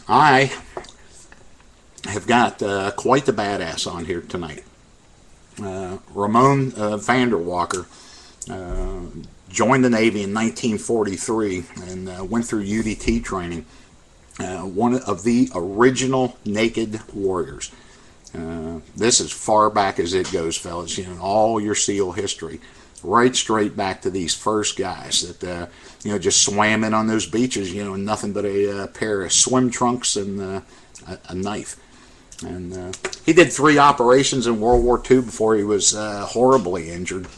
I have got quite the badass on here tonight. Ramon Vanderwalker joined the Navy in 1943 and went through UDT training. One of the original naked warriors. This is far back as it goes, fellas. You know, all your SEAL history, right straight back to these first guys that just swam in on those beaches. You know, nothing but a pair of swim trunks and a knife. And he did 3 operations in World War II before he was horribly injured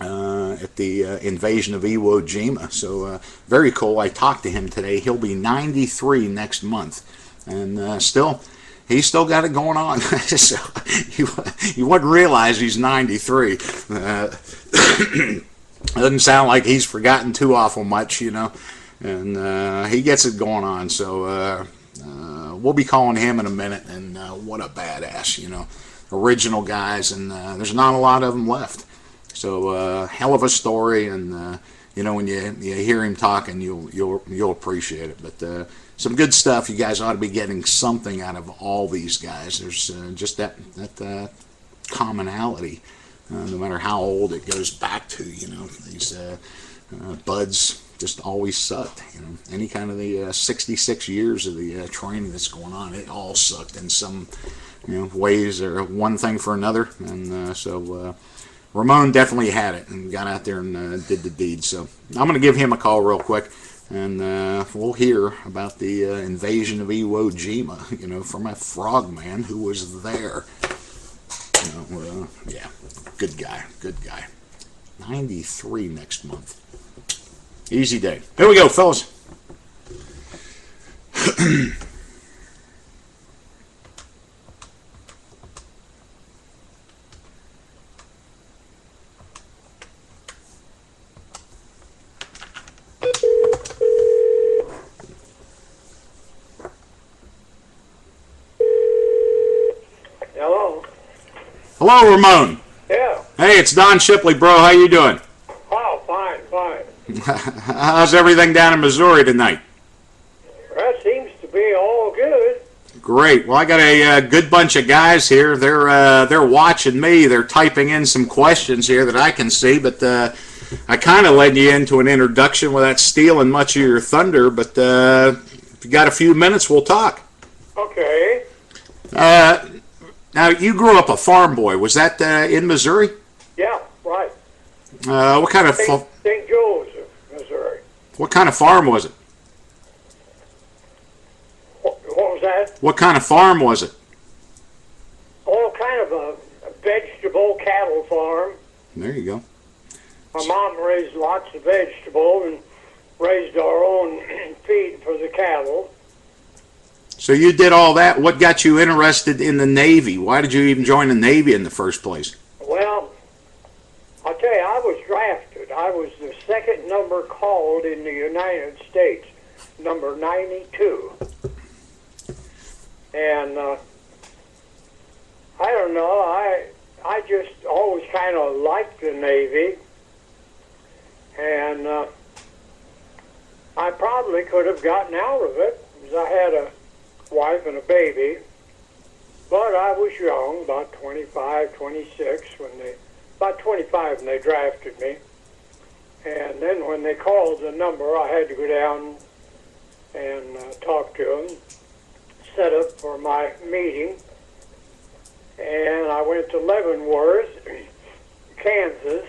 at the invasion of Iwo Jima. So very cool. I talked to him today. He'll be 93 next month, and he's still got it going on. So you wouldn't realize he's 93. Doesn't sound like he's forgotten too awful much, you know, and he gets it going on. So we'll be calling him in a minute, and what a badass, you know, original guys, and there's not a lot of them left. So hell of a story, and when you hear him talking, you'll appreciate it. But some good stuff. You guys ought to be getting something out of all these guys. There's just that commonality, no matter how old it goes back to. You know, these buds just always sucked. You know, any kind of the 66 years of the training that's going on, it all sucked in some ways or one thing for another. And so Ramon definitely had it and got out there and did the deed. So I'm going to give him a call real quick, and we'll hear about the invasion of Iwo Jima, you know, from a frogman who was there. Yeah, good guy. 93 next month. Easy day. Here we go, fellas. Hello, Ramon. Yeah. Hey, it's Don Shipley, bro. How you doing? Oh, fine. How's everything down in Missouri tonight? That seems to be all good. Great. Well, I got a good bunch of guys here. They're watching me. They're typing in some questions here that I can see, but I kind of led you into an introduction without stealing much of your thunder. But if you got a few minutes, we'll talk. Okay. Now, you grew up a farm boy. Was that in Missouri? Yeah, right. What kind of St. Joseph, Missouri. What kind of farm was it? What was that? What kind of farm was it? All kind of a vegetable cattle farm. There you go. My mom raised lots of vegetables and raised our own feed for the cattle. So you did all that. What got you interested in the Navy? Why did you even join the Navy in the first place? Well, I'll tell you, I was drafted. I was the second number called in the United States, number 92. And I don't know, I just always kind of liked the Navy. And I probably could have gotten out of it, because I had a wife and a baby, but I was young, about 25, 26, about 25 when they drafted me. And then when they called the number, I had to go down and talk to them, set up for my meeting. And I went to Leavenworth, Kansas,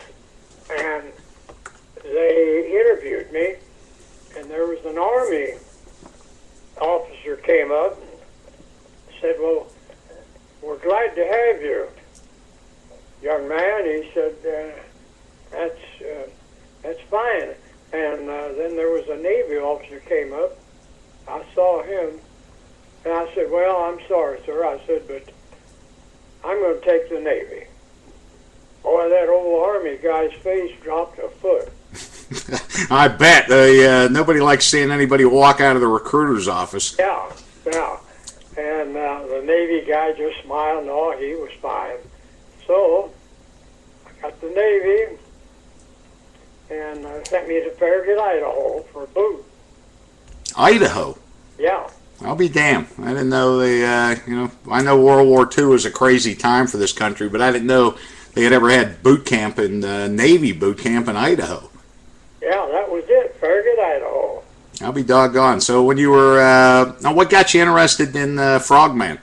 and they interviewed me, and there was an Army officer came up and said, "Well, we're glad to have you, young man." He said, that's fine. And then there was a Navy officer came up. I saw him, and I said, "Well, I'm sorry, sir." I said, "But I'm going to take the Navy." Boy, that old Army guy's face dropped a foot. I bet. Nobody likes seeing anybody walk out of the recruiter's office. Yeah. And the Navy guy just smiled. No, he was fine. So I got the Navy, and sent me to Farragut, Idaho for a boot. Idaho? Yeah. I'll be damned. I didn't know I know World War II was a crazy time for this country, but I didn't know they had ever had boot camp in Navy boot camp in Idaho. Yeah, that was it, Farragut, Idaho. I'll be doggone. So when you were, what got you interested in Frogman?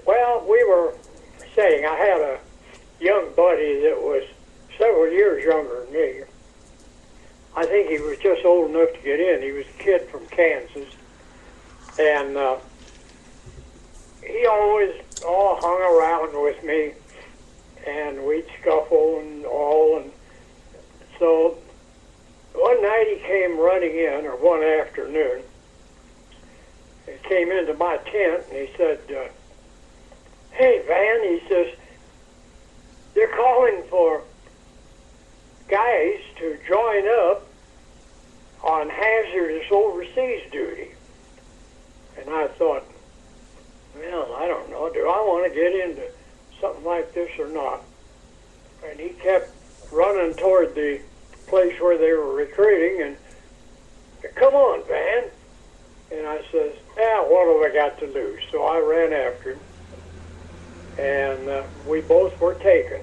Well, we were saying I had a young buddy that was several years younger than me. I think he was just old enough to get in. He was a kid from Kansas. And he always hung around with me, and we'd scuffle and all. And so one night he came running in, or one afternoon. He came into my tent, and he said, "Hey, Van," he says, "they're calling for guys to join up on hazardous overseas duty." And I thought, well, I don't know, do I want to get into something like this or not? And he kept running toward the place where they were recruiting, and, "Come on, Van." And I says, what have I got to lose? So I ran after him, and we both were taken.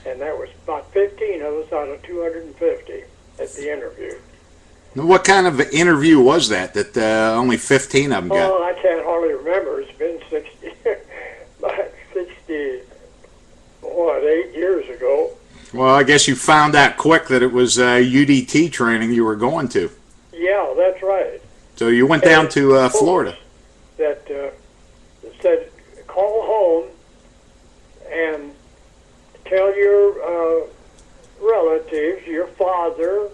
And there was about 15 of us out of 250 at the interview. What kind of interview was that only 15 of them got? Oh, I can't hardly remember. It's been 8 years ago. Well, I guess you found out quick that it was UDT training you were going to. Yeah, that's right. So you went down to Florida. That said, call home and tell your relatives, your father,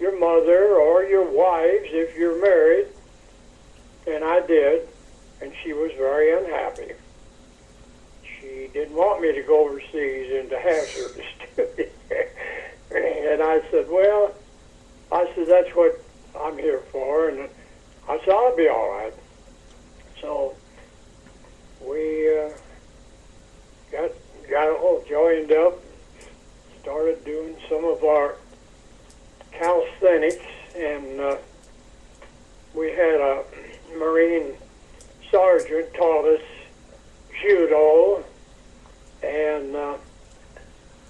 your mother, or your wives if you're married. And I did, and she was very unhappy. She didn't want me to go overseas into hazardous duty. And I said, well, that's what I'm here for, and I said, I'll be all right. So we got all joined up, started doing some of our calisthenics, and we had a Marine sergeant taught us judo, and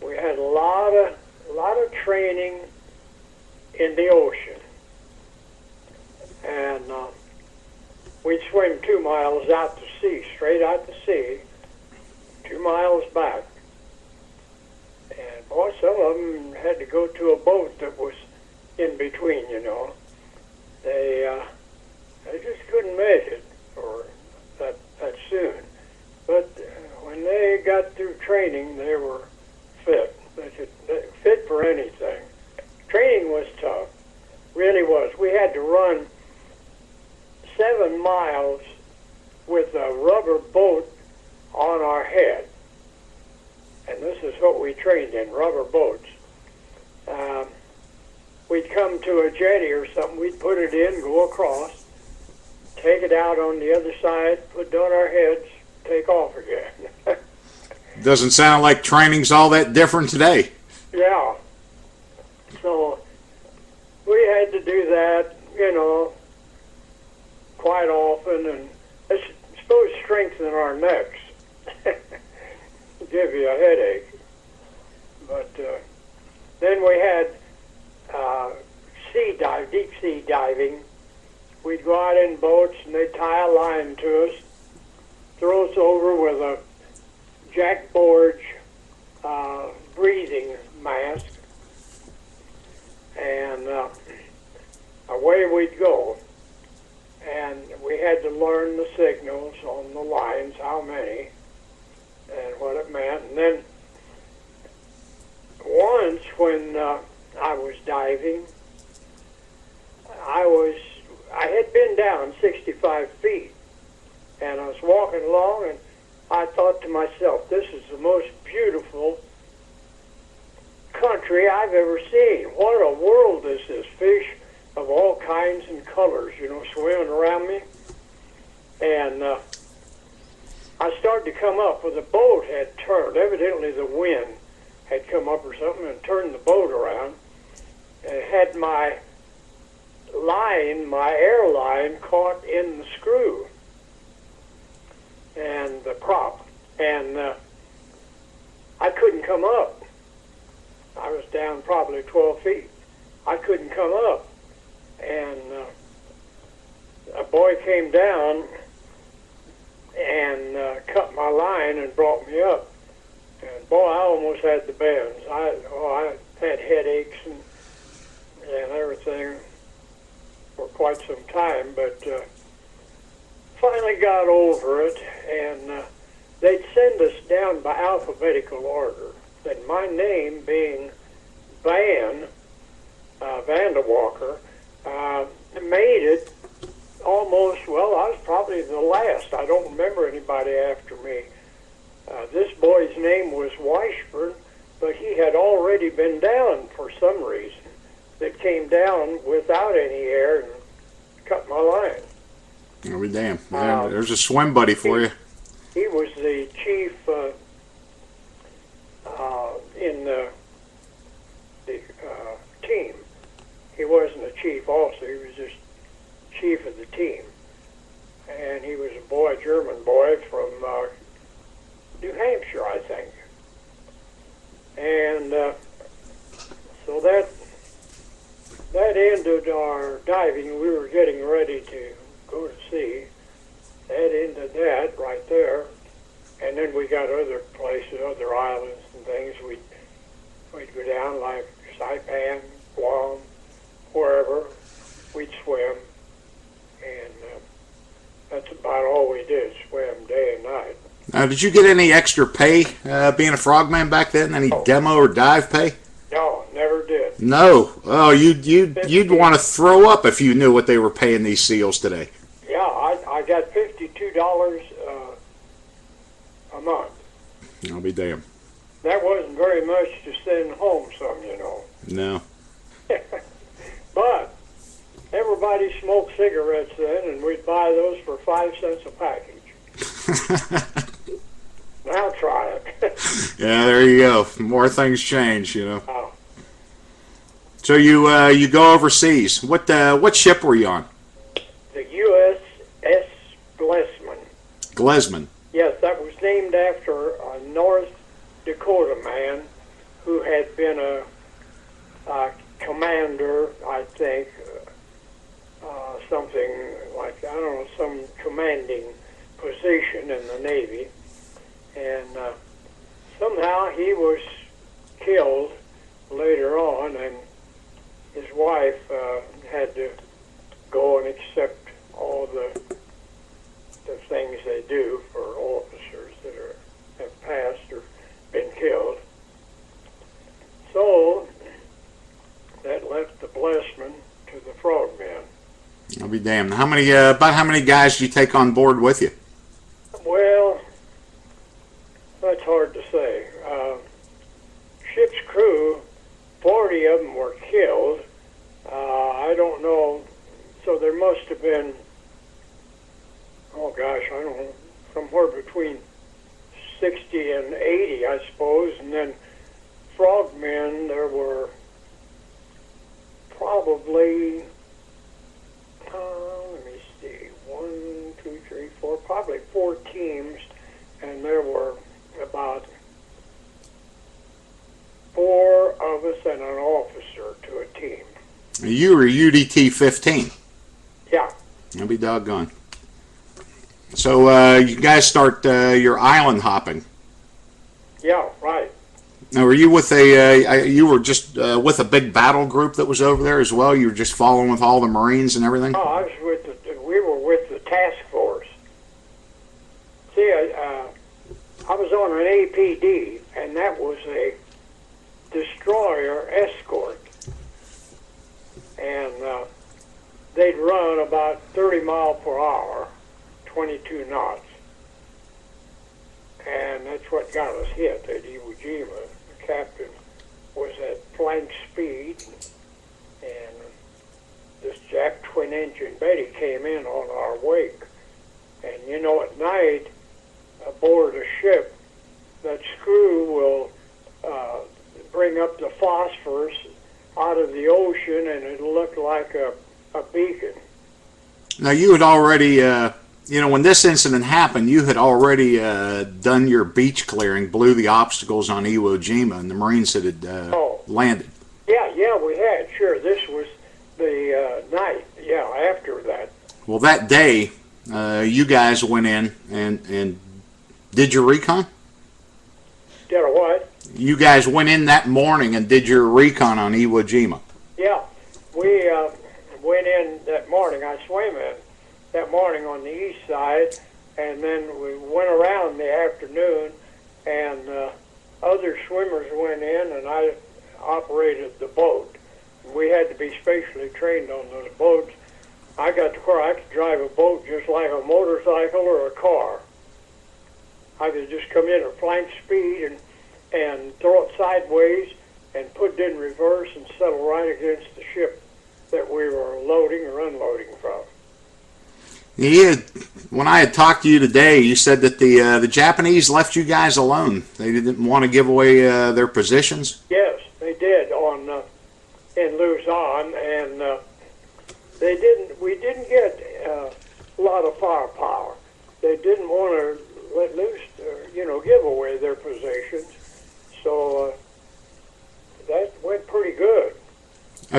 we had a lot of training in the ocean, and we'd swim 2 miles out to sea, straight out to sea, 2 miles back. And boy, some of them had to go to a boat that was in between, They just couldn't make it for that soon. But when they got through training, they were fit. They fit for anything. Training was tough, really was. We had to run 7 miles with a rubber boat on our head. And this is what we trained in, rubber boats. We'd come to a jetty or something, we'd put it in, go across, take it out on the other side, put it on our heads, take off again. Doesn't sound like training's all that different today. Yeah. So we had to do that, quite often, and I suppose strengthen our necks. Give you a headache. But then we had deep sea diving. We'd go out in boats, and they'd tie a line to us, throw us over with a Jack Borge breathing mask, and away we'd go. And we had to learn the signals on the lines, how many, and what it meant. And then once when I was diving, I had been down 65 feet, and I was walking along, and I thought to myself, this is the most beautiful country I've ever seen. What a world this is. Fish of all kinds and colors, swimming around me. And I started to come up, the boat had turned. Evidently the wind had come up or something and turned the boat around. And it had my line, my air line, caught in the screw and the prop, and I couldn't come up. I was down probably 12 feet. I couldn't come up, and a boy came down and cut my line and brought me up. And boy, I almost had the bends. I had headaches and everything for quite some time, but finally got over it, and they'd send us down by alphabetical order. And my name being Vanderwalker, made it almost, well, I was probably the last. I don't remember anybody after me. This boy's name was Washburn, but he had already been down for some reason that came down without any air and cut my line. I'll be damned. There's a swim buddy for you. He was the chief in the team. He wasn't a chief also, he was just chief of the team. And he was a boy, German boy from New Hampshire, I think. And so that ended our diving. We were getting ready to go to sea. That ended that right there. And then we got other places, other islands and things. We'd go down like Saipan, Guam, wherever. We'd swim. And that's about all we did, swim day and night. Did you get any extra pay being a frogman back then? Any demo or dive pay? No, never did. No. Oh, you'd want to throw up if you knew what they were paying these SEALs today. Yeah, I got $52 a month. I'll be damned. That wasn't very much to send home some, No. But everybody smoked cigarettes then, and we'd buy those for 5 cents a package. Now try it. Yeah, there you go. More things change, Oh. So you go overseas. What ship were you on? The USS Blessman. Glesman. Yes, that was named after a North Dakota man who had been a commander, I think, something like, I don't know, some commanding position in the Navy. And somehow he was killed later on, and his wife had to go and accept all the things they do for officers that have passed or been killed. So that left the Blessman to the Frogman. I'll be damned. About how many guys do you take on board with you? Well, that's hard to say. Ship's crew, 40 of them were killed. I don't know. So there must have been, oh gosh, I don't know, somewhere between 60 and 80, I suppose. And then frogmen, there were probably, let me see, 1, 2, 3, 4, probably 4 teams. And there were about 4 of us and an officer to a team. You were UDT 15. Yeah. I'll be doggone. So you guys start your island hopping. Yeah, right. Now, were you with you were just with a big battle group that was over there as well? You were just following with all the Marines and everything? Oh, we were with the task force. See, I was on an APD, and that was a destroyer escort. And they'd run about 30 miles per hour, 22 knots. And that's what got us hit at Iwo Jima. The captain was at flank speed, and this Jack twin-engine Betty came in on our wake. And at night, aboard a ship, that screw will bring up the phosphorus out of the ocean, and it'll look like a a beacon. Now, you had already, when this incident happened, you had already done your beach clearing, blew the obstacles on Iwo Jima, and the Marines had landed. Yeah, we had. Sure, this was the night. Yeah, after that. Well, that day, you guys went in and did your recon? Did a what? You guys went in that morning and did your recon on Iwo Jima. Yeah, we went in that morning. I swam in that morning on the east side, and then we went around in the afternoon, and other swimmers went in, and I operated the boat. We had to be specially trained on those boats. I got to where I could drive a boat just like a motorcycle or a car. I could just come in at flank speed and throw it sideways and put it in reverse and settle right against the ship that we were loading or unloading from. When I had talked to you today, you said that the Japanese left you guys alone. They didn't want to give away their positions. Yes, they did in Luzon, and they didn't. We didn't get a lot of firepower. They didn't want to let loose, give away their positions. So that went pretty good.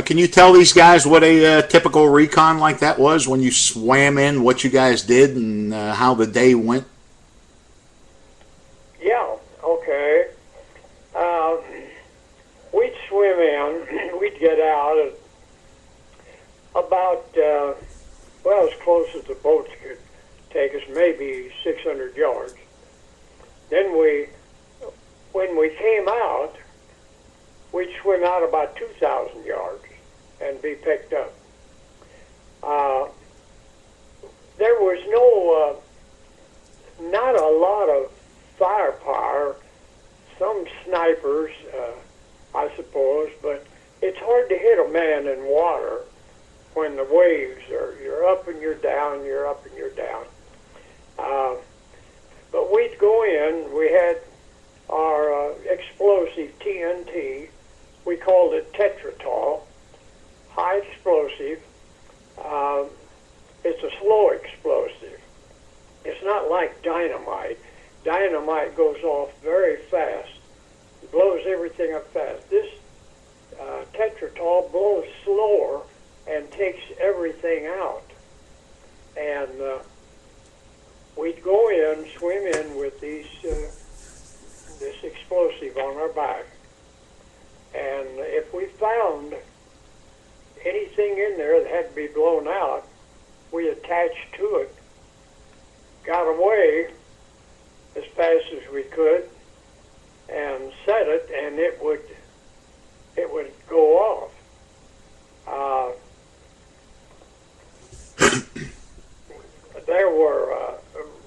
Can you tell these guys what a typical recon like that was when you swam in, what you guys did, and how the day went? Yeah, okay. We'd swim in, we'd get out at about, as close as the boats could take us, maybe 600 yards. Then when we came out, we'd swim out about 2,000 yards and be picked up. There was not a lot of firepower, some snipers, I suppose, but it's hard to hit a man in water when the waves you're up and you're down, you're up and you're down. But we'd go in, we had our explosive TNT. We called it Tetratol, high explosive. It's a slow explosive. It's not like dynamite. Dynamite goes off very fast, blows everything up fast. This Tetratol blows slower and takes everything out. And we'd go in, swim in with this explosive on our back. And if we found anything in there that had to be blown out, we attached to it, got away as fast as we could, and set it, and it would go off. There were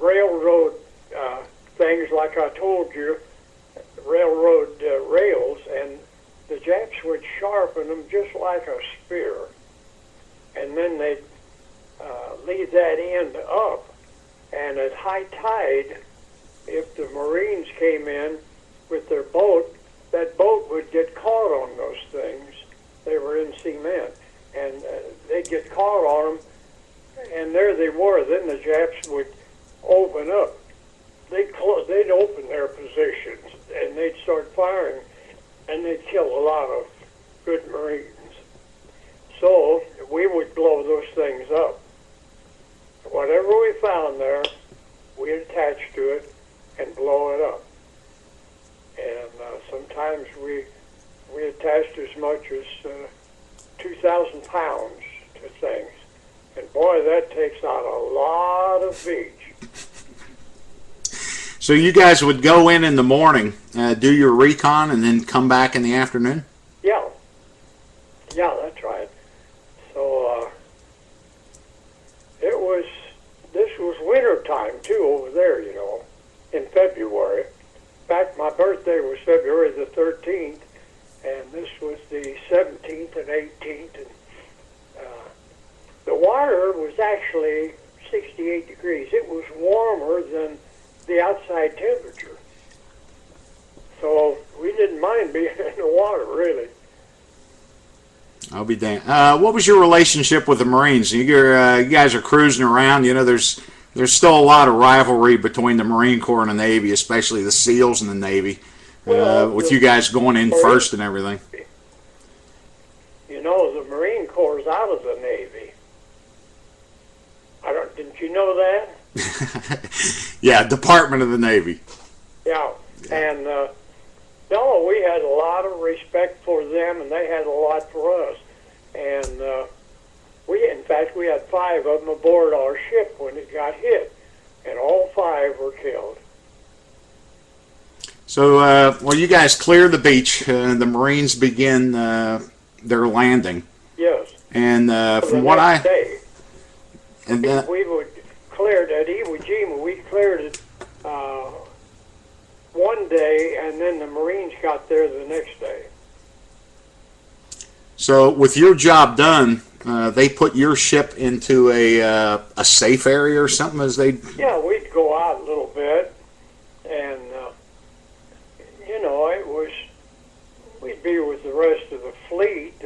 railroad things, like I told you, railroad rails, and the Japs would sharpen them just like a spear, and then they'd leave that end up, and at high tide, if the Marines came in with their boat, that boat would get caught on those things. They were in cement, and they'd get caught on them, and there they were. Then the Japs would open up. They'd open their positions, and they'd start firing, and they'd kill a lot of good Marines. So we would blow those things up. Whatever we found there, we'd attach to it and blow it up. And sometimes we attached as much as 2,000 pounds to things. And boy, that takes out a lot of beach. So you guys would go in the morning, do your recon, and then come back in the afternoon? Yeah. Yeah, that's right. So this was winter time too over there, in February. In fact, my birthday was February the 13th, and this was the 17th and 18th. And the water was actually 68 degrees. It was warmer than the outside temperature. So we didn't mind being in the water, really. I'll be damned. What was your relationship with the Marines? You guys are cruising around. You know, there's still a lot of rivalry between the Marine Corps and the Navy, especially the SEALs and the Navy. With you guys going in first and everything. You know, the Marine Corps is out of the Navy. Didn't you know that? Yeah, Department of the Navy. Yeah, and no, we had a lot of respect for them, and they had a lot for us. And in fact, we had 5 of them aboard our ship when it got hit, and all 5 were killed. So, well, you guys clear the beach, and the Marines begin their landing. Yes. And so from what I... Day, and we would clear it at Iwo Jima. We cleared it one day, and then the Marines got there the next day. So, with your job done, they put your ship into a safe area or something as they... Yeah, we'd go out a little bit, and, you know, we'd be with the rest of the fleet.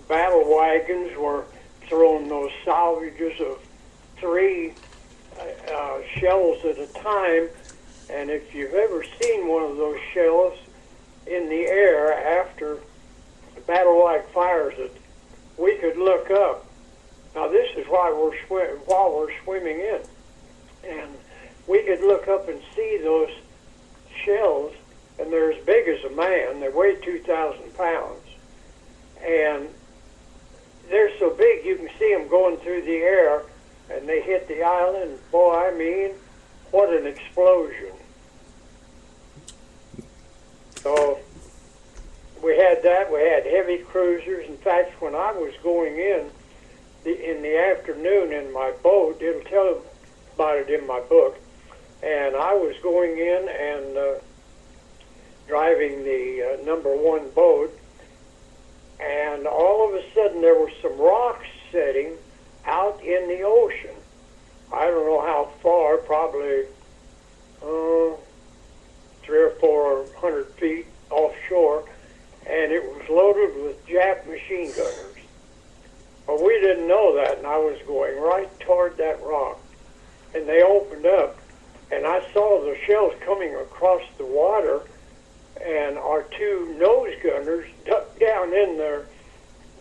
Battle wagons were throwing those salvages of 3 shells at a time, and if you've ever seen one of those shells in the air after the battle wag fires it, we could look up. Now this is while we're swimming in, and we could look up and see those shells, and they're as big as a man. They weigh 2,000 pounds, and they're so big you can see them going through the air, and they hit the island. Boy, I mean, what an explosion. So we had that. We had heavy cruisers. In fact, when I was going in the afternoon in my boat, it'll tell about it in my book, and I was going in and driving the number 1 boat, and all of a sudden there were some rocks setting out in the ocean. I don't know how far, probably 300 or 400 feet offshore, and it was loaded with Jap machine gunners. Well, we didn't know that, and I was going right toward that rock, and they opened up, and I saw the shells coming across the water, and our 2 nose gunners ducked down in their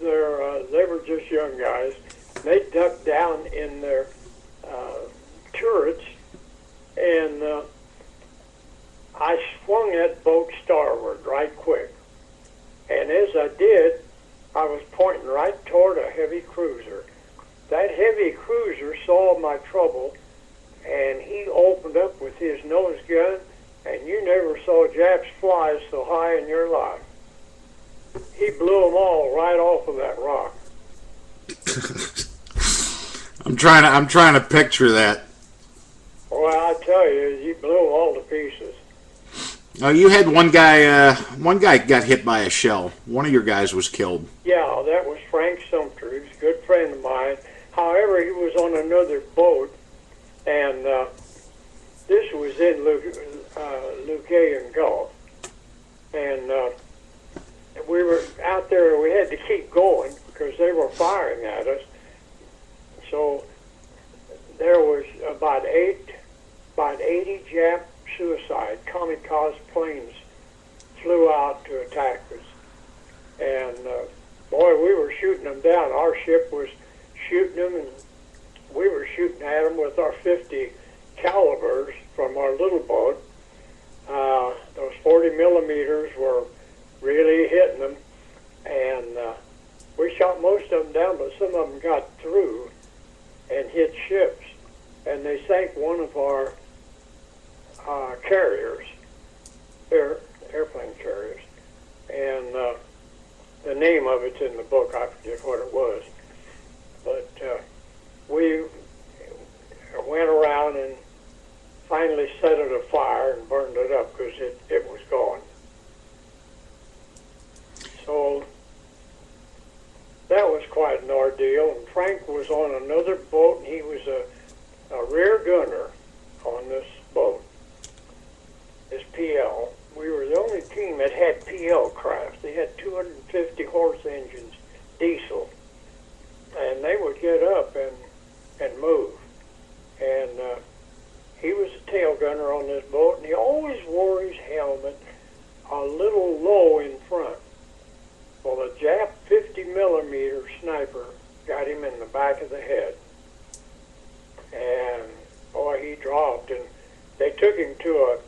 they were just young guys. They ducked down in their turrets, and I swung that boat starboard right quick. And as I did, I was pointing right toward a heavy cruiser. That heavy cruiser saw my trouble, and he opened up with his nose gun, and you never saw Japs fly so high in your life. He blew them all right off of that rock. I'm trying to picture that. Well, I tell you, he blew them all to pieces. You had one guy got hit by a shell. One of your guys was killed. Yeah, that was Frank Sumter. He was a good friend of mine. However, he was on another boat, and this was in Lucayan Gulf. And we were out there, we had to keep going because they were firing at us. So there was about 80 Jap suicide kamikaze planes flew out to attack us. And boy, we were shooting them down. Our ship was shooting them, and we were shooting at them with our 50 calibers from our little boat. Those 40 millimeters were really hitting them, and we shot most of them down, but some of them got through and hit ships, and they sank one of our carriers, airplane carriers, and the name of it's in the book. I forget what it was, but we went around and finally set it afire and burned it up because it was gone. So that was quite an ordeal. And Frank was on another boat, and he was a rear gunner on this boat, this PL. We were the only team that had PL craft. They had 250 horse engines diesel, and they would get up and move. And he was a tail gunner on this boat, and he always wore his helmet a little low in front. Well, the Jap 50 millimeter sniper got him in the back of the head, and boy, he dropped, and they took him to a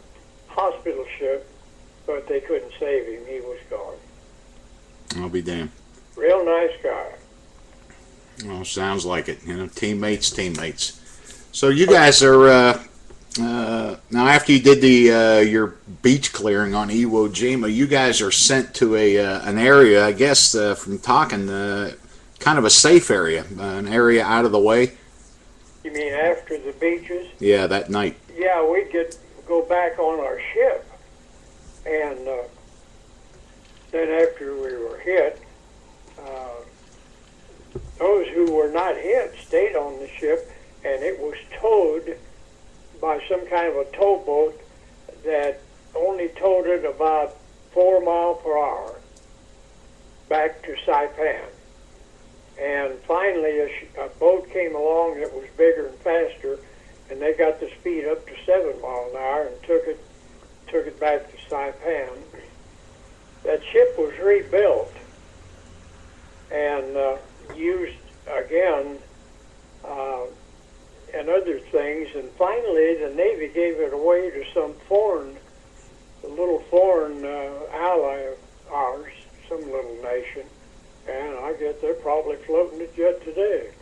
hospital ship, but they couldn't save him. He was gone. I'll be damned. Real nice guy. Well, sounds like it. You know, teammates. So you guys are now after you did the your beach clearing on Iwo Jima, you guys are sent to an area, I guess, from talking, kind of a safe area, an area out of the way. You mean after the beaches? Yeah, that night. Yeah, we'd go back on our ship, and then after we were hit, those who were not hit stayed on the ship, and it was towed by some kind of a towboat that only towed it about 4 miles per hour back to Saipan. And finally a boat came along that was bigger and faster, and they got the speed up to 7 miles an hour and took it back to Saipan. That ship was rebuilt and used again and other things, and finally the Navy gave it away to some little foreign ally of ours, some little nation, and I guess they're probably floating it yet today.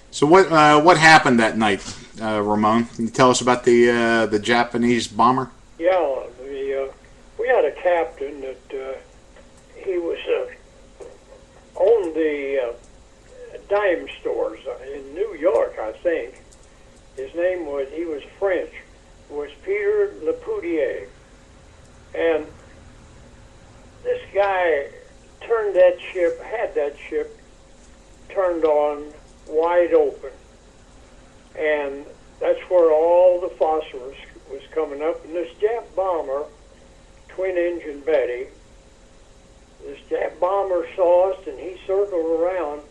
So what happened that night, Ramon? Can you tell us about the Japanese bomber? Yeah, we had a captain that he was owned the dime stores in New York, I think. His name he was French, was Peter Lepoutier. And this guy had that ship turned on wide open. And that's where all the phosphorus was coming up. And this Jap bomber, twin engine Betty, this Jap bomber saw us, and he circled around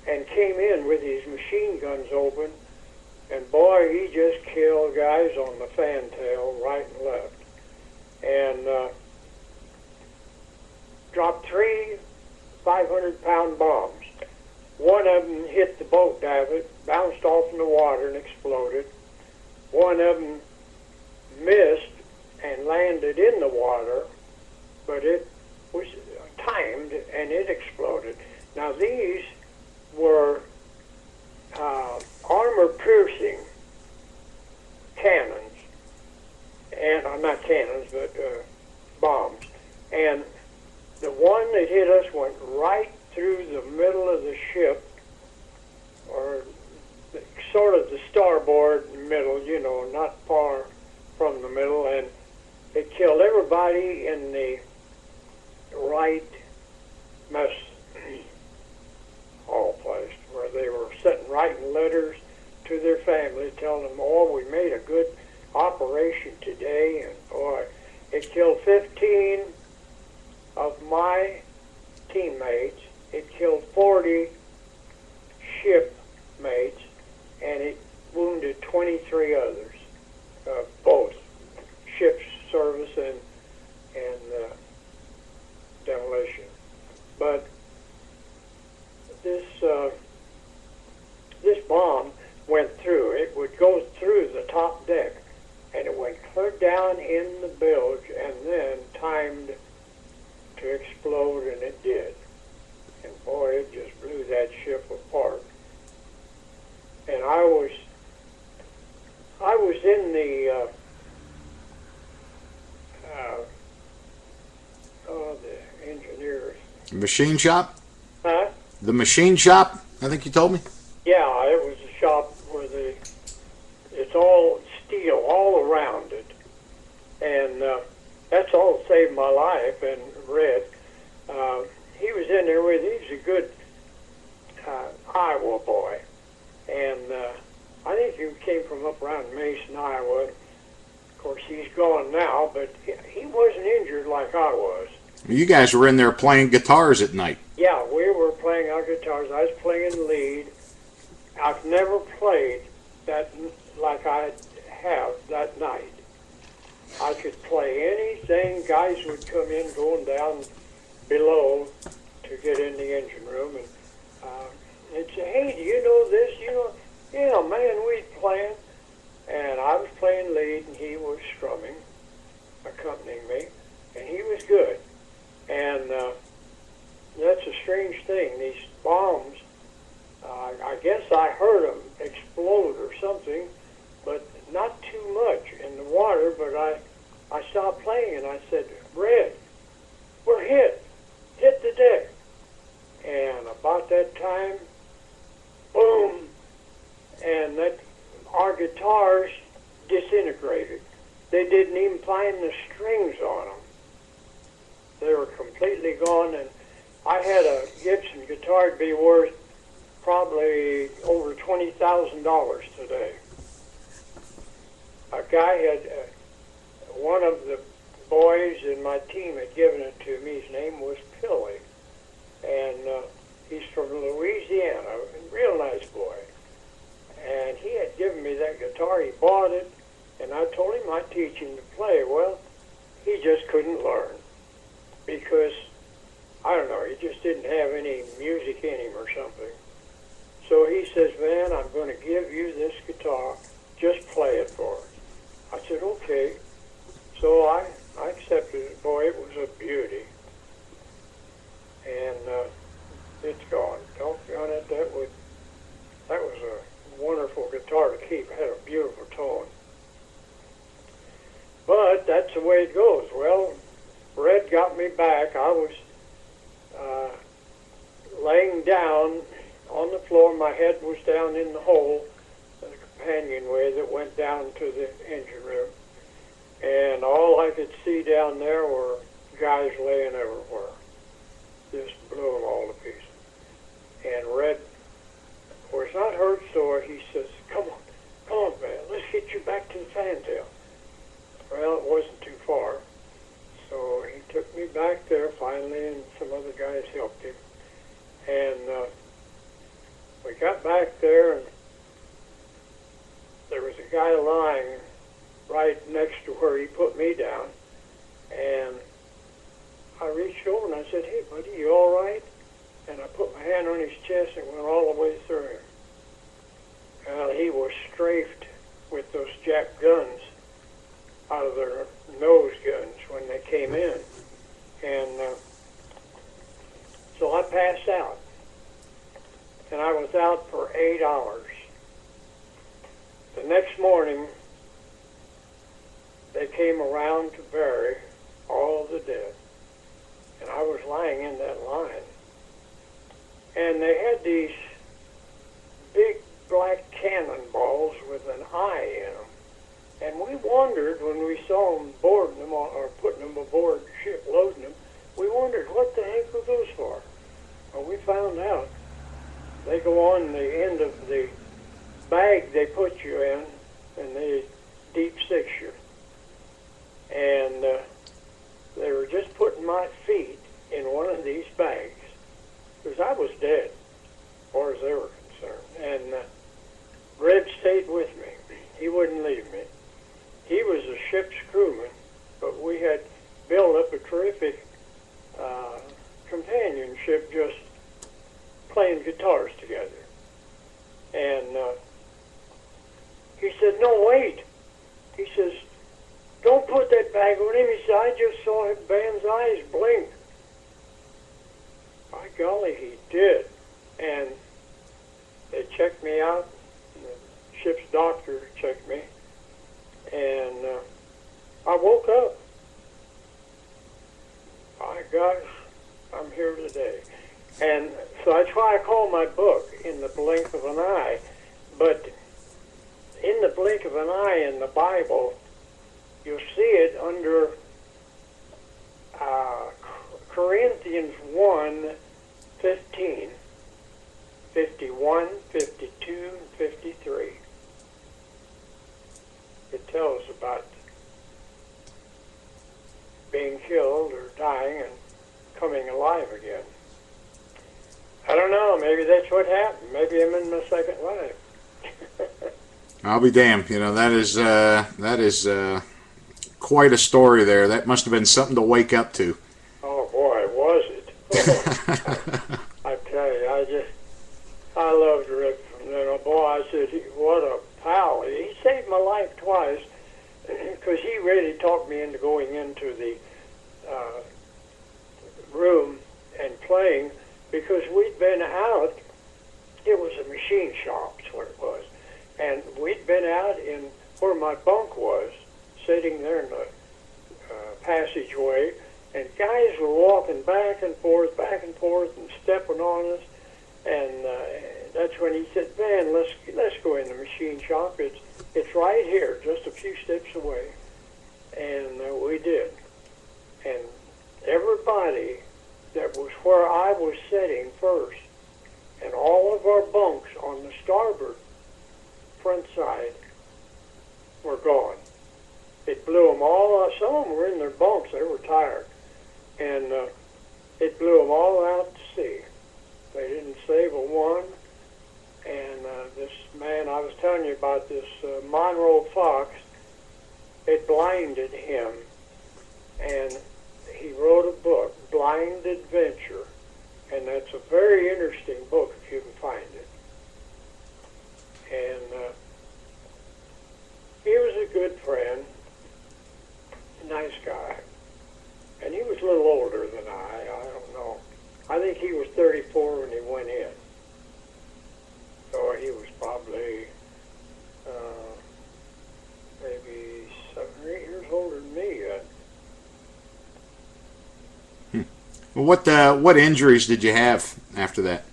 and came in with his machine guns open, and boy, he just killed guys on the fantail right and left, and dropped 3 500-pound bombs. One of them hit the boat davit, bounced off in the water and exploded. One of them missed and landed in the water, but it was timed and it exploded. Now these were armor-piercing cannons, and not cannons, but bombs. And the one that hit us went right through the middle of the ship, or sort of the starboard middle, not far from the middle, and it killed everybody in the right mess hall place, where they were sitting writing letters to their family telling them, oh, we made a good operation today, and boy, it killed 15 of my teammates, it killed 40 shipmates, and it wounded 23 others, both ship service and demolition. But this bomb went through. It would go through the top deck, and it went clear down in the bilge, and then timed to explode, and it did. And boy, it just blew that ship apart. And I was in the the engineers. Machine shop? Huh? The machine shop, I think you told me? Yeah, it was a shop where it's all steel all around it. And that's all that saved my life. And Red, he was in there with, he's a good Iowa boy. And I think he came from up around Mason, Iowa. Of course, he's gone now, but he wasn't injured like I was. You guys were in there playing guitars at night. Yeah, we were playing our guitars. I was playing lead. I've never played that like I have that night. I could play anything. Guys would come in going down below to get in the engine room, and they'd say, "Hey, do you know this? You know, yeah, man, we'd playing." And I was playing lead, and he was strumming, accompanying me, and he was good. And that's a strange thing. These bombs, I guess I heard them explode or something, but not too much in the water. But I stopped playing, and I said, "Red, we're hit. Hit the deck." And about that time, boom, and our guitars disintegrated. They didn't even find the strings on them. They were completely gone, and I had a Gibson guitar to be worth probably over $20,000 today. A guy had, one of the boys in my team had given it to me. His name was Pilly, and he's from Louisiana, a real nice boy. And he had given me that guitar. He bought it, and I told him I'd teach him to play. Well, he just couldn't learn because, I don't know, he just didn't have any music in him or something. So he says, "Man, I'm going to give you this guitar. Just play it for us." I said, "Okay." So I accepted it. Boy, it was a beauty. And it's gone. Doggone it, that was a wonderful guitar to keep. It had a beautiful tone. But that's the way it goes. Well, Red got me back. I was laying down on the floor. My head was down in the hole, the companionway that went down to the engine room. And all I could see down there were guys laying everywhere. Just blew them all to pieces. And Red was not hurt, so he says, come on, man, let's get you back to the fantail." Well, it wasn't too far. So he took me back there finally, and some other guys helped him. And we got back there, and there was a guy lying right next to where he put me down. And I reached over and I said, "Hey, buddy, you all right?" And I put my hand on his chest and went all the way through him. Well, he was strafed with those Jap guns out of their nose guns when they came in. And so I passed out. And I was out for 8 hours. The next morning, they came around to bury all the dead. And I was lying in that line. And they had these big black cannonballs with an eye in them. And we wondered when we saw them boarding them or putting them aboard ship, loading them, we wondered what the heck were those for? Well, we found out they go on the end of the bag they put you in, and they deep six you. And they were just putting my feet in one of these bags, because I was dead, as far as they were concerned. And Red stayed with me. He wouldn't leave me. He was a ship's crewman, but we had built up a terrific companionship just playing guitars together. And he said, "No, wait." He says, "Don't put that bag on him." He said, "I just saw his band's eyes blink." By golly, he did. And they checked me out. The ship's doctor checked me. And I woke up. By gosh, I'm here today. And so I try to call my book In the Blink of an Eye. But in the blink of an eye in the Bible, you'll see it under Corinthians 1:15, 51, 52, and 53. It tells about being killed or dying, and coming alive again. I don't know. Maybe that's what happened. Maybe I'm in my second life. I'll be damned. You know, that is quite a story there. That must have been something to wake up to. Oh boy, was it? Oh, I tell you, I loved Rick from then on. Boy, I said, what a pal. He saved my life twice because he really talked me into going into the room and playing, because we'd been out. It was a machine shop, is what it was. And we'd been out in where my bunk was, sitting there in the passageway, and guys were walking back and forth, and stepping on us. And that's when he said, "Man, let's go in the machine shop. It's right here, just a few steps away." And we did. And everybody that was where I was sitting first, and all of our bunks on the starboard front side were gone. It blew them all out. Some of them were in their bunks. They were tired. And it blew them all out to sea. They didn't save a one. And this man, I was telling you about this Monroe Fox, it blinded him. And he wrote a book, Blind Adventure. And that's a very interesting book if you can find it. And he was a good friend, nice guy. And he was a little older than I don't know. I think he was 34 when he went in. So he was probably maybe 7 or 8 years older than me then. Well, what injuries did you have after that?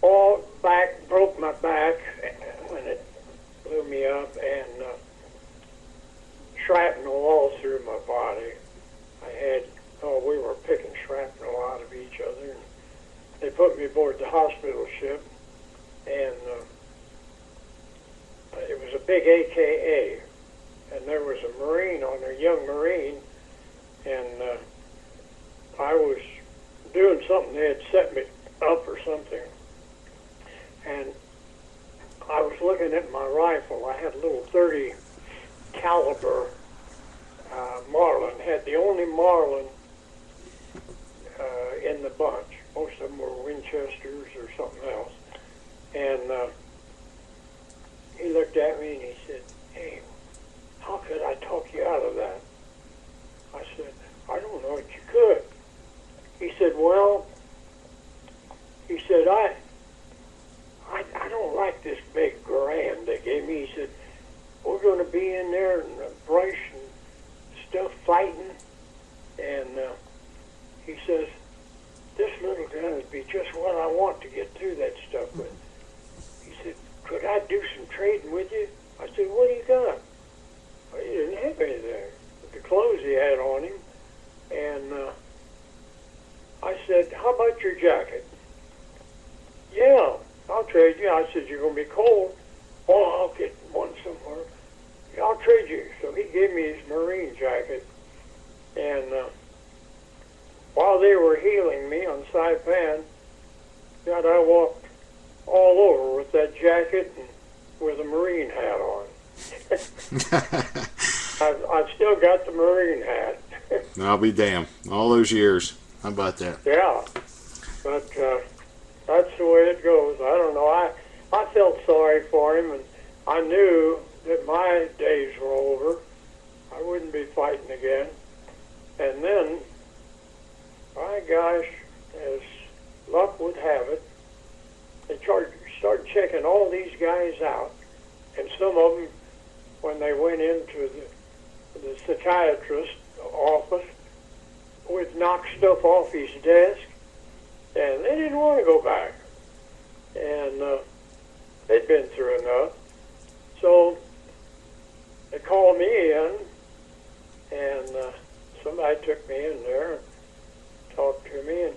Oh, broke my back when it blew me up, and shrapnel all through my body. We were picking shrapnel out of each other, and they put me aboard the hospital ship, and it was a big AKA, and there was a Marine on there, young Marine, and I was doing something. They had set me up or something, and I was looking at my rifle. I had a little 30 caliber Marlin, had the only Marlin in the bunch. Most of them were Winchesters or something else. And he looked at me and he said, "Hey, how could I talk you out of that?" I said, "I don't know if you could." He said, "Well," he said, I don't like this big Garand they gave me." He said, "We're going to be in there in the brush and stuff fighting." And he says, "This little gun would be just what I want to get through that stuff with." He said, "Could I do some trading with you?" I said, "What do you got?" Well, he didn't have anything but the clothes he had on him. And I said, "How about your jacket?" "Yeah, I'll trade you." I said, "You're going to be cold." "Oh, I'll get one somewhere." "Yeah, I'll trade you." So he gave me his Marine jacket. And while they were healing me on Saipan, God, I walked all over with that jacket and with a Marine hat on. I've still got the Marine hat. I'll be damned. All those years. How about that? Yeah. But that's the way it goes. I don't know. I felt sorry for him, and I knew that my days were over. I wouldn't be fighting again. And then, my gosh, as luck would have it, they started checking all these guys out. And some of them, when they went into the psychiatrist's office, would knock stuff off his desk, and they didn't want to go back. And they'd been through enough. So they called me in, and somebody took me in there and talked to me and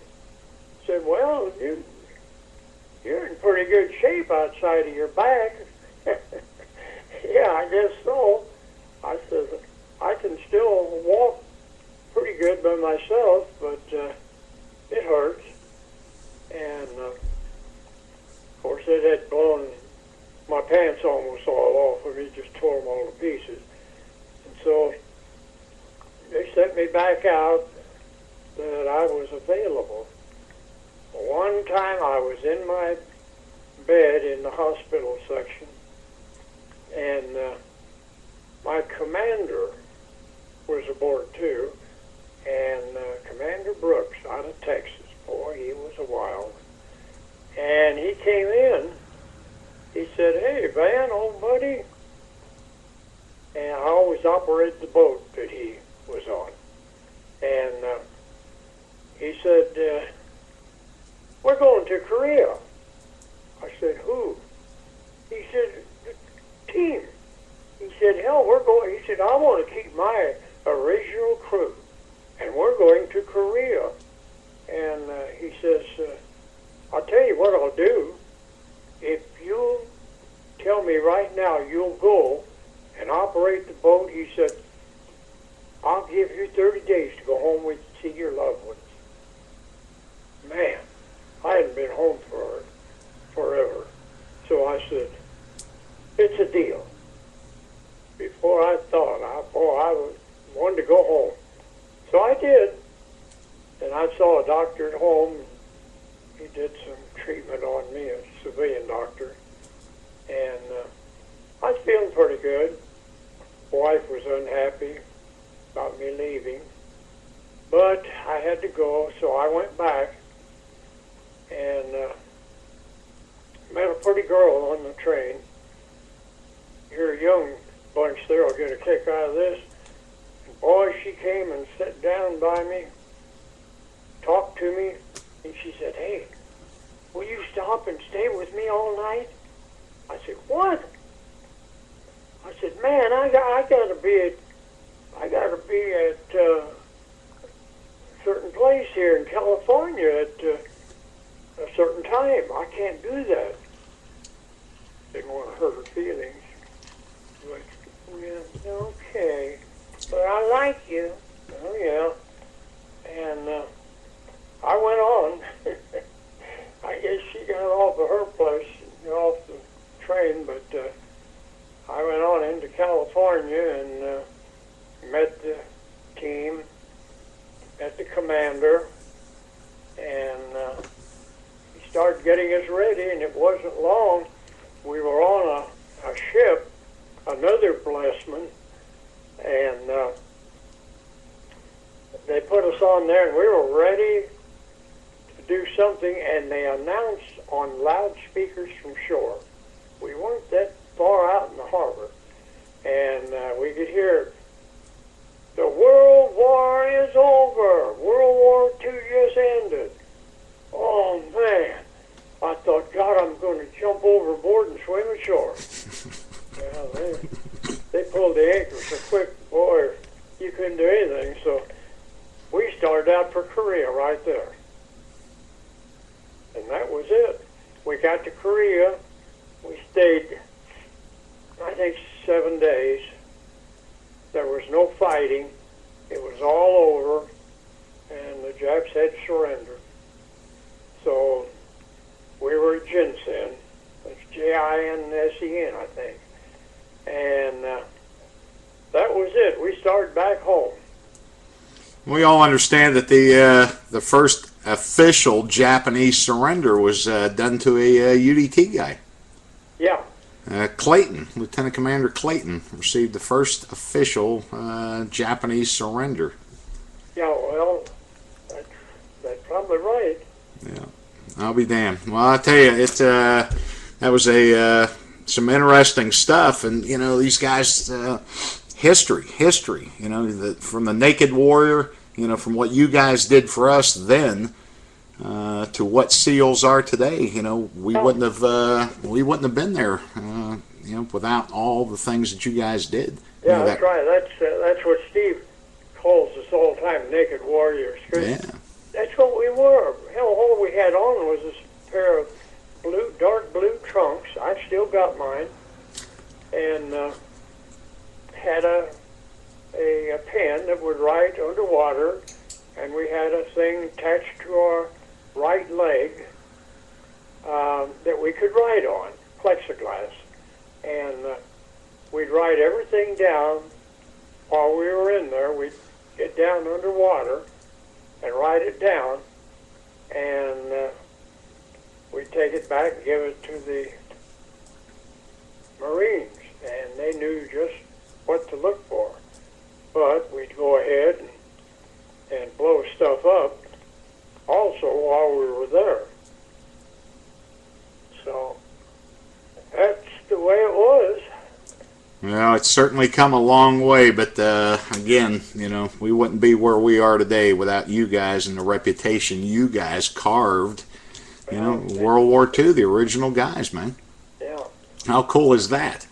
said, "Well, you're in pretty good shape outside of your back." "Yeah, I guess so." I said, "I can still walk pretty good by myself, but it hurts. And, of course, it had blown my pants almost all off of me, just tore them all to pieces. And so they sent me back out that I was available. One time I was in my bed in the hospital section, and my commander was aboard too, and Commander Brooks out of Texas. Boy, he was a wild. And he came in. He said, "Hey, Van, old buddy." And I always operated the boat that he was on. And he said, "We're going to Korea." I said, "Who?" He said, "The team." He said, "Hell, we're going." He said, "I want to keep my original crew, and we're going to Korea." And he says, "I'll tell you what I'll do. If you tell me right now you'll go and operate the boat," he said, "I'll give you 30 days to go home with see your loved ones." Man, I hadn't been home for forever. So I said, "It's a deal." Before I thought, I wanted to go home. So I did. And I saw a doctor at home. He did some treatment on me, a civilian doctor. And I was feeling pretty good. Wife was unhappy about me leaving. But I had to go, so I went back and met a pretty girl on the train. You're a young bunch there will get a kick out of this. And boy, she came and sat down by me, talked to me, and she said, "Hey, will you stop and stay with me all night?" I said, "What?" I said, "Man, I gotta be at a certain place here in California at a certain time. I can't do that." Didn't want to hurt her feelings. But, yeah, okay. But I like you. Oh, yeah. And I went on. I guess she got off of her place, off the train, but I went on into California and met the team, met the commander, and he started getting us ready, and it wasn't long. We were on a ship, another Blessman, and they put us on there, and we were ready to do something, and they announced on loudspeakers from shore. We weren't that far out in the harbor, and we could hear, "The World War is over. World War II just ended." Oh, man. I thought, God, I'm going to jump overboard and swim ashore. Well, they pulled the anchor so quick, boy, you couldn't do anything. So we started out for Korea right there. And that was it. We got to Korea. We stayed, I think, 7 days. There was no fighting. It was all over. And the Japs had surrendered. So we were at Jinsen. That's Jinsen, I think. And that was it. We started back home. We all understand that the first official Japanese surrender was done to a UDT guy. Yeah. Clayton, Lieutenant Commander Clayton, received the first official Japanese surrender. Yeah, well, that's probably right. Yeah, I'll be damned. Well, I tell you, that was some interesting stuff, and these guys, history. From the Naked Warrior, from what you guys did for us then, to what SEALs are today. We wouldn't have been there, without all the things that you guys did. Yeah, that's right. That's what Steve calls us all the time, Naked Warriors. Yeah. That's what we were. Hell, all we had on was this pair of dark blue trunks. I've still got mine, and had a pen that would write underwater, and we had a thing attached to our right leg that we could write on, plexiglass. And we'd write everything down while we were in there. We'd get down underwater and write it down, and we'd take it back and give it to the Marines, and they knew just what to look for. But we'd go ahead and blow stuff up also while we were there. So that's the way it was. Well, it's certainly come a long way, but again, you know, we wouldn't be where we are today without you guys and the reputation you guys carved. You know, World War II, the original guys, man. Yeah. How cool is that?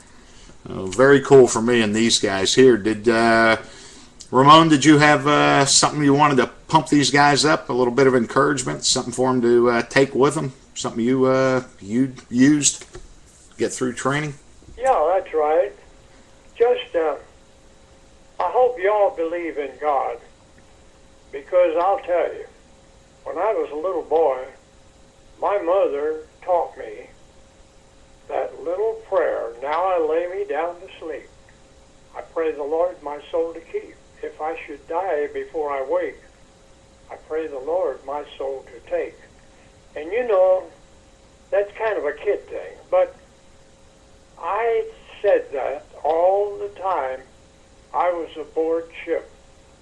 Very cool for me and these guys here. Did Ramon, did you have something you wanted to pump these guys up? A little bit of encouragement, something for them to take with them? Something you used to get through training? Yeah, that's right. Just, I hope y'all believe in God, because I'll tell you, when I was a little boy, my mother taught me that little prayer, now I lay me down to sleep. I pray the Lord my soul to keep. If I should die before I wake, I pray the Lord my soul to take. And you know, that's kind of a kid thing, but I said that all the time I was aboard ship.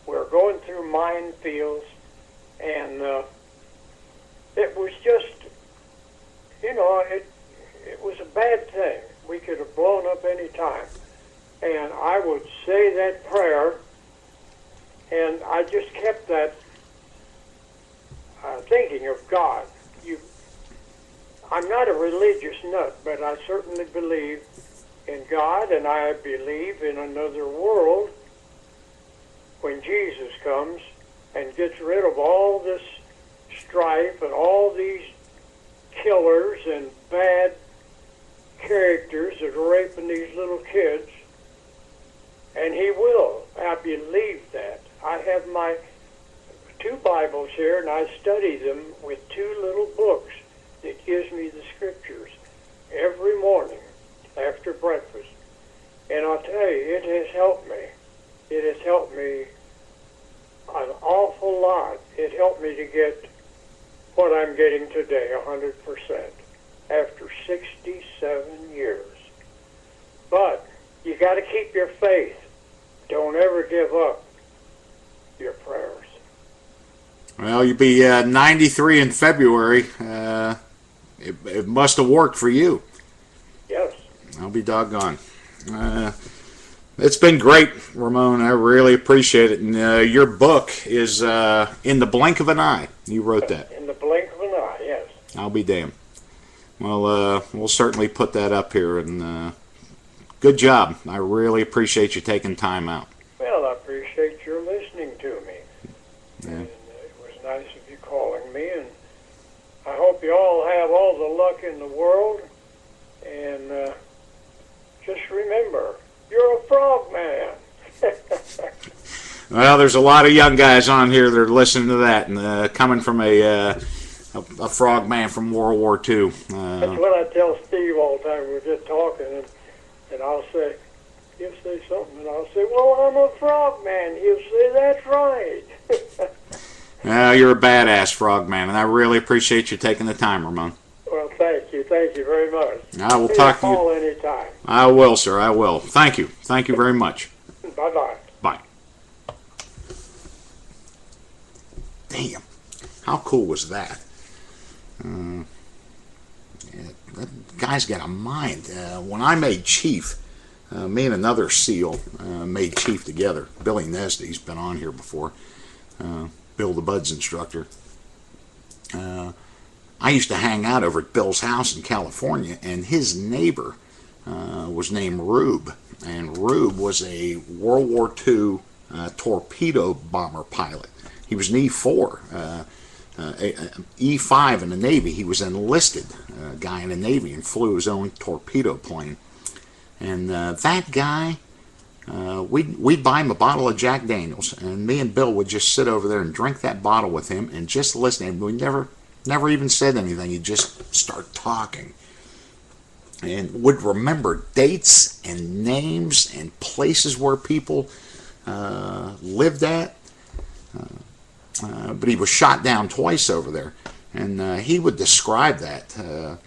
We were going through minefields, and it was just, you know, it was a bad thing. We could have blown up any time. And I would say that prayer, and I just kept that thinking of God. I'm not a religious nut, but I certainly believe in God, and I believe in another world when Jesus comes and gets rid of all this strife and all these killers and bad characters that are raping these little kids. And he will. I believe that. I have my 2 Bibles here, and I study them with 2 little books that gives me the scriptures every morning after breakfast. And I'll tell you, it has helped me. It has helped me an awful lot. It helped me to get what I'm getting today, 100%, after 67 years. But you got to keep your faith. Don't ever give up your prayers. Well, you'll be 93 in February. It must have worked for you. Yes. I'll be doggone. It's been great, Ramon. I really appreciate it. And your book is In the Blink of an Eye. You wrote that. In the blink of an eye, yes. I'll be damned. Well, we'll certainly put that up here. And good job. I really appreciate you taking time out. Well, I appreciate your listening to me. Yeah. And it was nice of you calling me. And I hope you all have all the luck in the world. And just remember, you're a frogman. Well, there's a lot of young guys on here that are listening to that, and coming from a frogman from World War II. That's what I tell Steve all the time. We're just talking, and I'll say, he'll say something, and I'll say, well, I'm a frogman. He'll say, that's right. You're a badass frogman, and I really appreciate you taking the time, Ramon. Well, thank you. Thank you very much. I will talk to you. Call anytime. I will, sir. I will. Thank you. Thank you very much. Bye-bye. Bye. Damn. How cool was that? That guy's got a mind. When I made chief, me and another SEAL made chief together. Billy Nesdy's been on here before. Bill the Buds instructor. I used to hang out over at Bill's house in California, and his neighbor was named Rube. And Rube was a World War II torpedo bomber pilot. He was an E4, E5 in the Navy. He was an enlisted guy in the Navy and flew his own torpedo plane. And that guy we'd buy him a bottle of Jack Daniels, and me and Bill would just sit over there and drink that bottle with him and just listen. And we never even said anything. He'd just start talking and would remember dates and names and places where people lived at. But he was shot down twice over there, and he would describe that.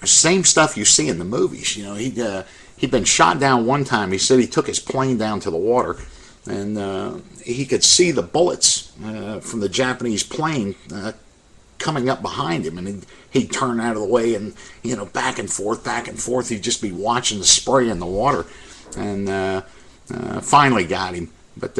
Same stuff you see in the movies. You know, he'd been shot down one time. He said he took his plane down to the water, and he could see the bullets from the Japanese plane coming up behind him, and he'd turn out of the way, and you know, back and forth, back and forth. He'd just be watching the spray in the water, and finally got him. But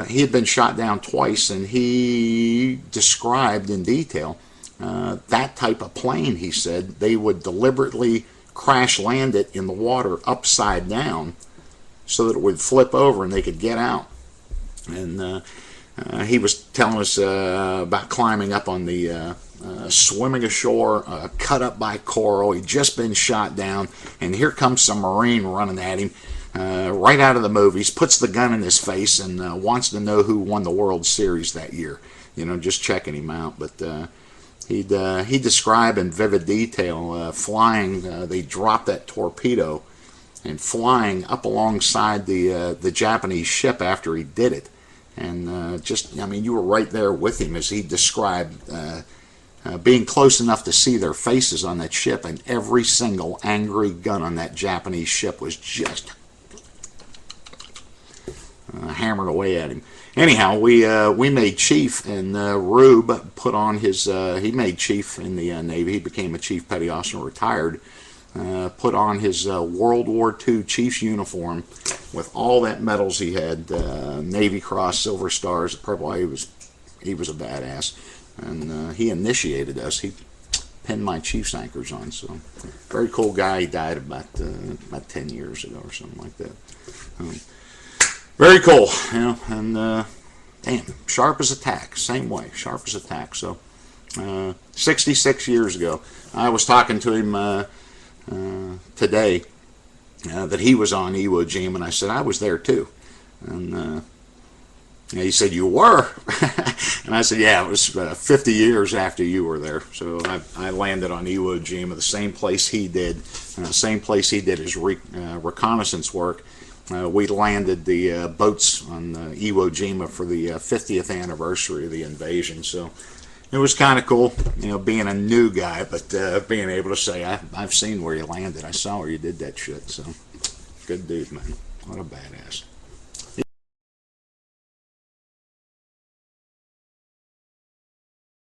he had been shot down twice, and he described in detail that type of plane. He said they would deliberately crash land it in the water upside down so that it would flip over and they could get out. And he was telling us about climbing up on the swimming ashore, cut up by coral. He'd just been shot down, and here comes some Marine running at him right out of the movies, puts the gun in his face, and wants to know who won the World Series that year. You know, just checking him out. But he'd describe in vivid detail flying. They dropped that torpedo and flying up alongside the Japanese ship after he did it. And just, I mean, you were right there with him as he described being close enough to see their faces on that ship, and every single angry gun on that Japanese ship was just hammered away at him. Anyhow, we made chief, and Rube put on his, he made chief in the Navy. He became a chief petty officer, retired, put on his World War II chief's uniform with all that medals he had, Navy Cross, Silver Stars, Purple. He was a badass, and he initiated us. He pinned my chief's anchors on, so very cool guy. He died about 10 years ago or something like that. Very cool, you know, and damn, sharp as a tack, same way, sharp as a tack. So 66 years ago, I was talking to him today that he was on Iwo Jima, and I said I was there too, and he said, "You were?" And I said, "Yeah, it was 50 years after you were there." So I landed on Iwo Jima, the same place he did, his reconnaissance work. We landed the boats on Iwo Jima for the 50th anniversary of the invasion. So it was kind of cool, you know, being a new guy, but being able to say, I've seen where you landed. I saw where you did that shit. So good dude, man. What a badass.